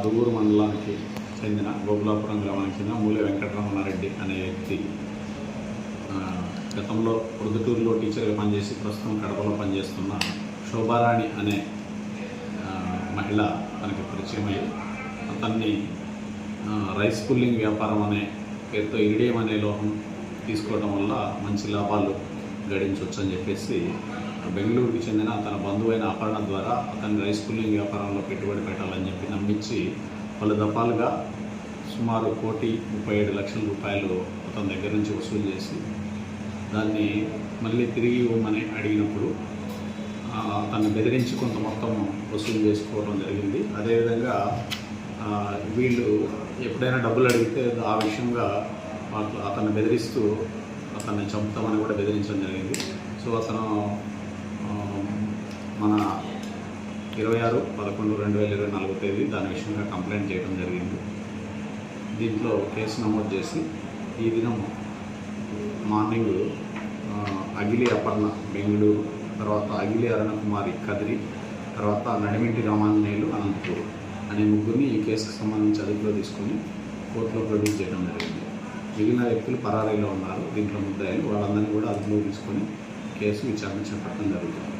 మరువూరు మండలానికి చెందిన గోగులాపురం గ్రామానికి చెందిన మూలె వెంకటరమణారెడ్డి అనే వ్యక్తి గతంలో ప్రొద్దుటూరులో టీచర్గా పనిచేసి ప్రస్తుతం కడపలో పనిచేస్తున్న శోభారాణి అనే మహిళ తనకి పరిచయమై అతన్ని రైస్ పుల్లింగ్ వ్యాపారం అనే పేరుతో ఇరిడియం అనే లోహం తీసుకోవడం వల్ల మంచి లాభాలు గడించవచ్చు అని చెప్పేసి బెంగళూరుకి చెందిన తన బంధువైన అపర్ణ ద్వారా అతన్ని రైస్ పుల్లింగ్ వ్యాపారంలో పెట్టుబడి పెట్టాలని చెప్పి నమ్మించి పలు దఫాలుగా సుమారు 1,37,00,000 రూపాయలు అతని దగ్గర నుంచి వసూలు చేసి దాన్ని మళ్ళీ తిరిగి ఇవ్వమని అడిగినప్పుడు అతన్ని బెదిరించి కొంత మొత్తం వసూలు చేసుకోవడం జరిగింది. అదేవిధంగా వీళ్ళు ఎప్పుడైనా డబ్బులు అడిగితే ఆ విషయంగా అతన్ని బెదిరిస్తూ అతన్ని చంపుతామని కూడా బెదిరించడం జరిగింది. సో అతను మన 26/11/2024 తేదీ దాని విషయంగా కంప్లైంట్ చేయడం జరిగింది. దీంట్లో కేసు నమోదు చేసి ఈ దినం మార్నింగ్ అగిలి అపర్ణ బెంగళూరు, తర్వాత అగిలి అరుణకుమారి కదిరి, తర్వాత నడిమింటి రామాంజనేయులు అనంతపూర్ అనే ముగ్గురిని ఈ కేసుకు సంబంధించి అదుపులో తీసుకొని కోర్టులో ప్రొడ్యూస్ చేయడం జరిగింది. మిగిలిన వ్యక్తులు పరారీలో ఉన్నారు. దీంట్లో ముద్దాయిలు వాళ్ళందరినీ కూడా అదుపులో తీసుకొని కేసు విచారణ చేపట్టడం జరుగుతుంది.